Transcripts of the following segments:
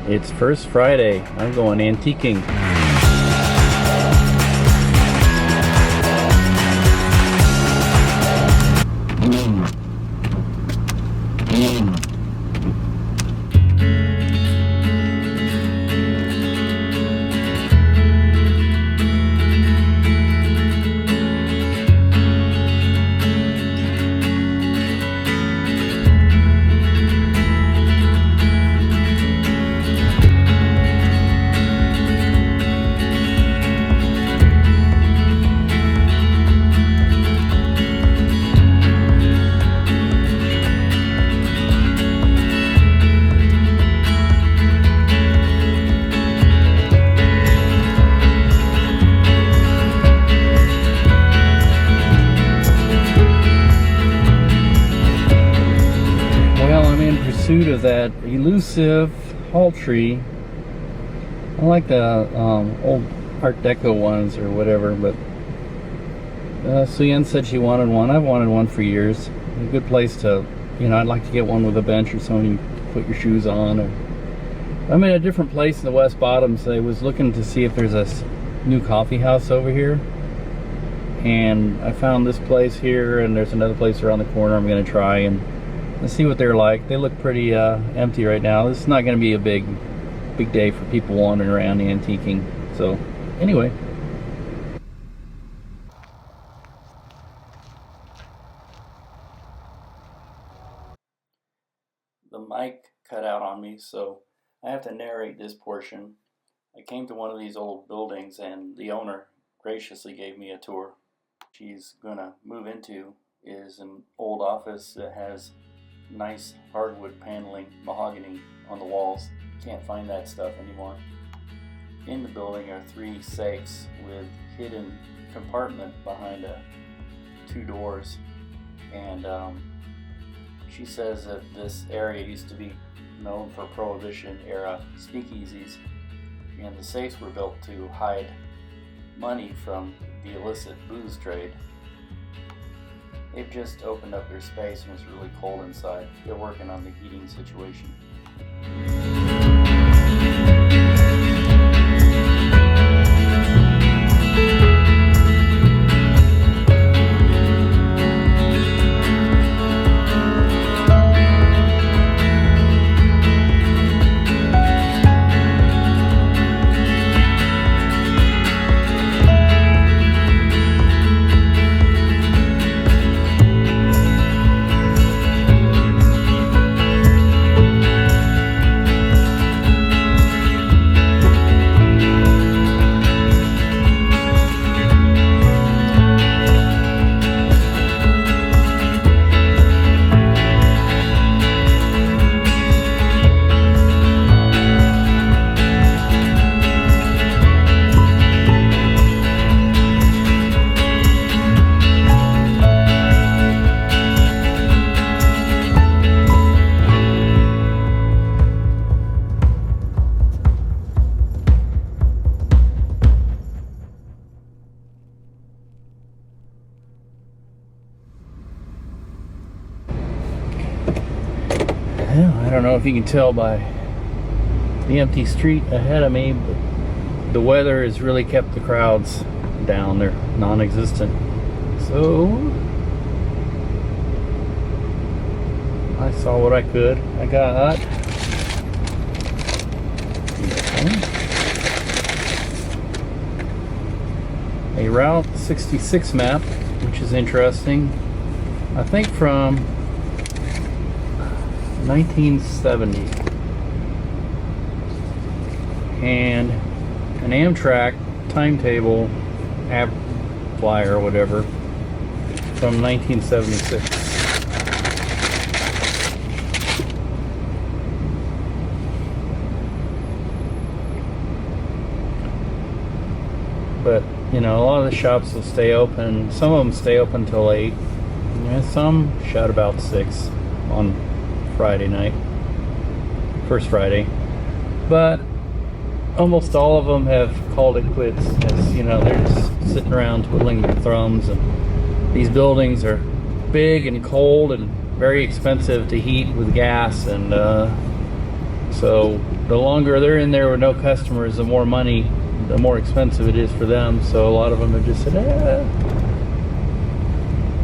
It's First Friday. I'm going antiquing. Of that elusive hall tree. I like the old Art Deco ones or whatever, but Suyen said she wanted one. I've wanted one for years. A good place to, I'd like to get one with a bench or something you put your shoes on. Or I'm in a different place in the West Bottoms. I was looking to see if there's a new coffee house over here, and I found this place here, and there's another place around the corner I'm going to try, and let's see what they're like. They look pretty empty right now. This is not going to be a big day for people wandering around antiquing. So anyway. The mic cut out on me, so I have to narrate this portion. I came to one of these old buildings and the owner graciously gave me a tour. She's going to move into is an old office that has nice hardwood paneling, mahogany on the walls. Can't find that stuff anymore. In the building are 3 safes with hidden compartment behind 2 doors, and she says that this area used to be known for Prohibition era speakeasies, and the safes were built to hide money from the illicit booze trade. They've just opened up their space and it's really cold inside. They're working on the heating situation. I don't know if you can tell by the empty street ahead of me, but the weather has really kept the crowds down. They're non-existent. So I saw what I could. I got a Route 66 map, which is interesting. I think from 1970, and an Amtrak timetable app flyer or whatever from 1976. But a lot of the shops will stay open. Some of them stay open till 8. Some shut about 6 on Friday night, First Friday, but almost all of them have called it quits. As they're just sitting around twiddling their thumbs, and these buildings are big and cold and very expensive to heat with gas, and So the longer they're in there with no customers, the more money, the more expensive it is for them. So a lot of them have just said,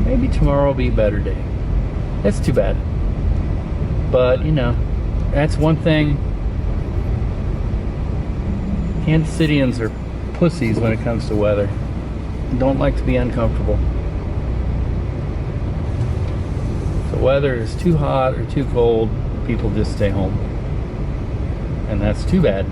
maybe tomorrow will be a better day. That's too bad. But, you know, that's one thing. Kansas Cityans are pussies when it comes to weather. Don't like to be uncomfortable. If the weather is too hot or too cold, people just stay home. And that's too bad.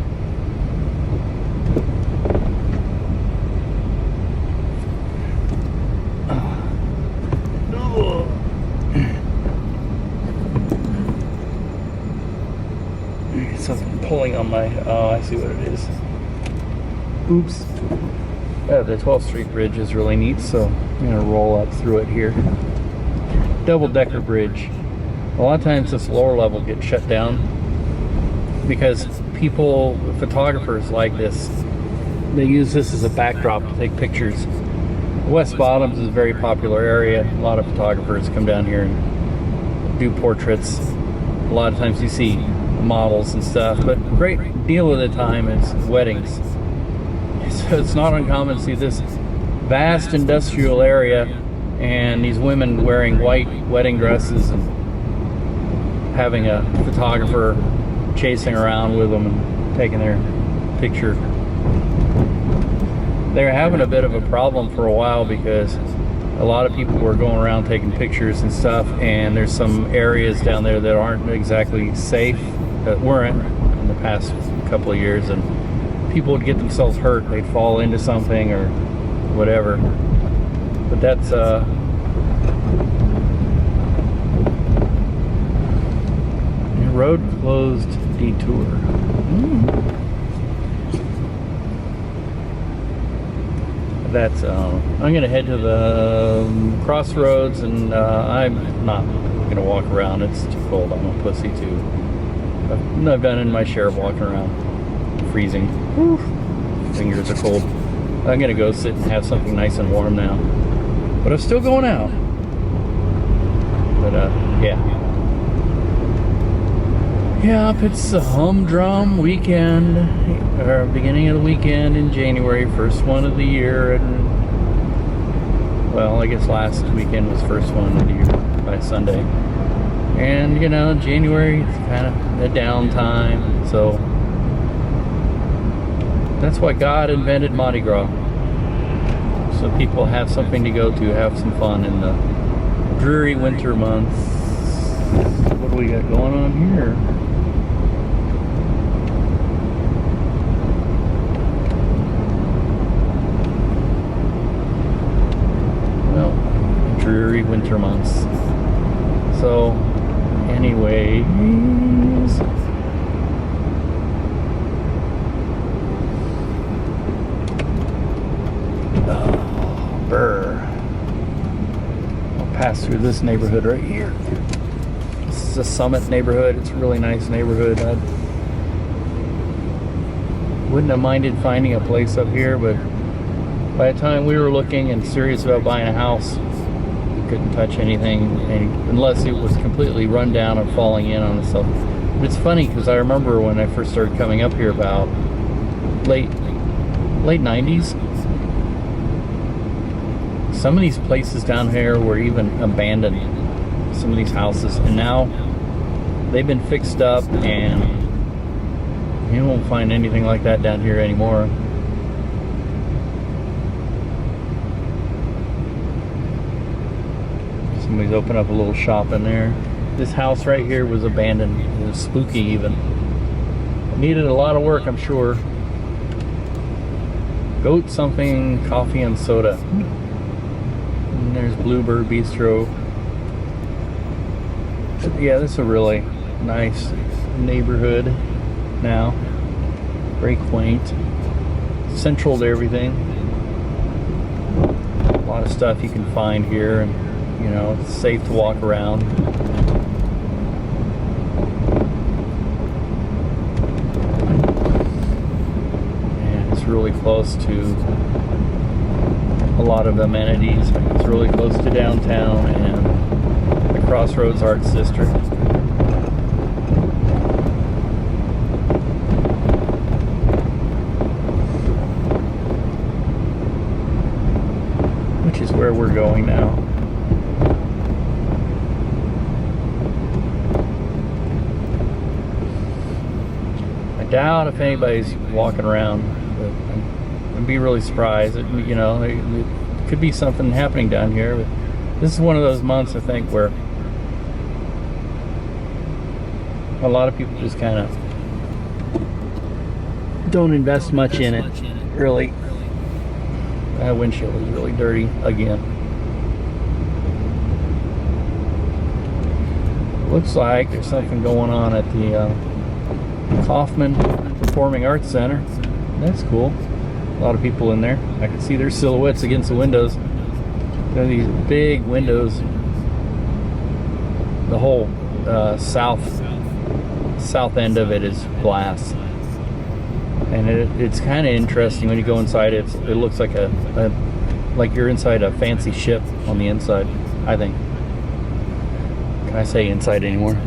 Something pulling on my, oh, I see what it is. Oops. The 12th Street Bridge is really neat, so I'm going to roll up through it here. Double-decker bridge. A lot of times this lower level gets shut down because people, photographers like this, they use this as a backdrop to take pictures. West Bottoms is a very popular area. A lot of photographers come down here and do portraits. A lot of times you see models and stuff, but a great deal of the time it's weddings. So it's not uncommon to see this vast industrial area and these women wearing white wedding dresses and having a photographer chasing around with them and taking their picture. They're having a bit of a problem for a while because a lot of people were going around taking pictures and stuff, and there's some areas down there that aren't exactly safe, that weren't in the past couple of years, and people would get themselves hurt. They'd fall into something or whatever. But that's road closed detour. That's I'm gonna head to the crossroads, and I'm not gonna walk around. It's too cold. I'm a pussy too. I've been in my share of walking around. Freezing. Whew. Fingers are cold. I'm gonna go sit and have something nice and warm now. But I'm still going out. But yeah. Yep, it's a humdrum weekend, or beginning of the weekend in January, first one of the year, and well, I guess last weekend was first one of the year by Sunday. And you know, January is kind of a downtime, so that's why God invented Mardi Gras, so people have something to go to, have some fun in the dreary winter months. What do we got going on here? Well, dreary winter months. So, anyways, I'll pass through this neighborhood right here. This is a Summit neighborhood. It's a really nice neighborhood. I wouldn't have minded finding a place up here, but by the time we were looking and serious about buying a house, we couldn't touch anything unless it was completely run down and falling in on itself. But it's funny because I remember when I first started coming up here about late 90s, some of these places down here were even abandoned, some of these houses, and now they've been fixed up, and you won't find anything like that down here anymore. Somebody's opened up a little shop in there. This house right here was abandoned. It was spooky even. It needed a lot of work, I'm sure. Goat something, coffee and soda. And there's Bluebird Bistro. Yeah, this is a really nice neighborhood now. Very quaint. Central to everything. A lot of stuff you can find here, and you know, it's safe to walk around. And it's really close to a lot of amenities. It's really close to downtown and the Crossroads Arts District. where we're going now. I doubt if anybody's walking around, but I'd be really surprised. It could be something happening down here, but this is one of those months, I think, where a lot of people just kind of don't invest much in it, really. That windshield is really dirty again. Looks like there's something going on at the Kaufman Performing Arts Center. That's cool. A lot of people in there. I can see their silhouettes against the windows. There are these big windows. The whole south end of it is glass, and it's kind of interesting when you go inside. It looks like like you're inside a fancy ship on the inside, I think. Can I say inside anymore?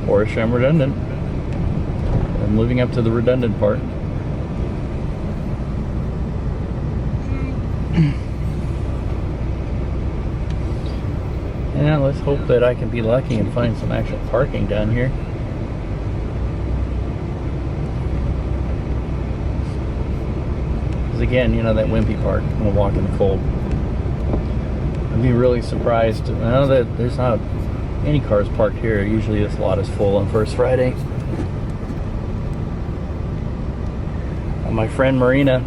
Or I'm redundant. I'm living up to the redundant part. Yeah, let's hope that I can be lucky and find some actual parking down here. Because again, that wimpy part, I'm gonna walk in the cold. I'd be really surprised. I know that there's not any cars parked here. Usually this lot is full on First Friday. My friend Marina,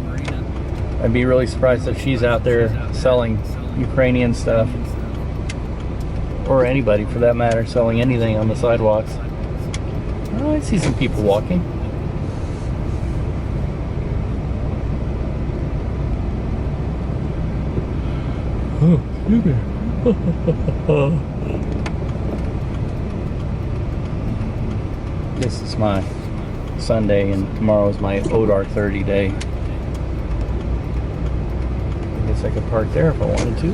I'd be really surprised if she's out there selling Ukrainian stuff, or anybody for that matter, selling anything on the sidewalks. Oh, I see some people walking. Oh, excuse me. This is my Sunday, and tomorrow is my ODAR 30 day. I guess I could park there if I wanted to.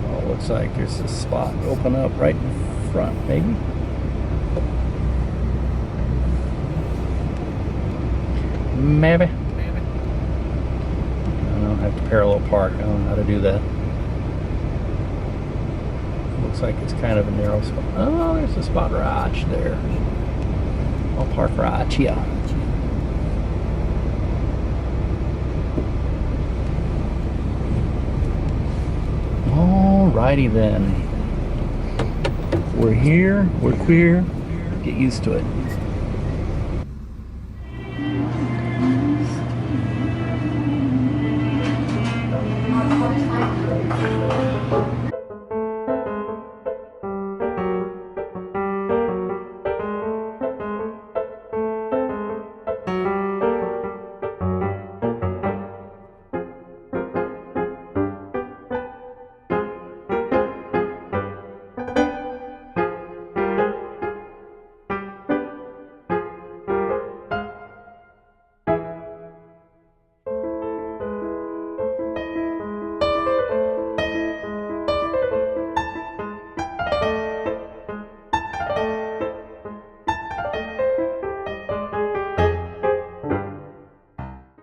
Well, looks like there's a spot open up right in front, maybe. Maybe. I don't have to parallel park. I don't know how to do that. Looks like it's kind of a narrow spot. Oh, there's a spot right there. I'll park right here. Alrighty then. We're here. We're queer. Get used to it.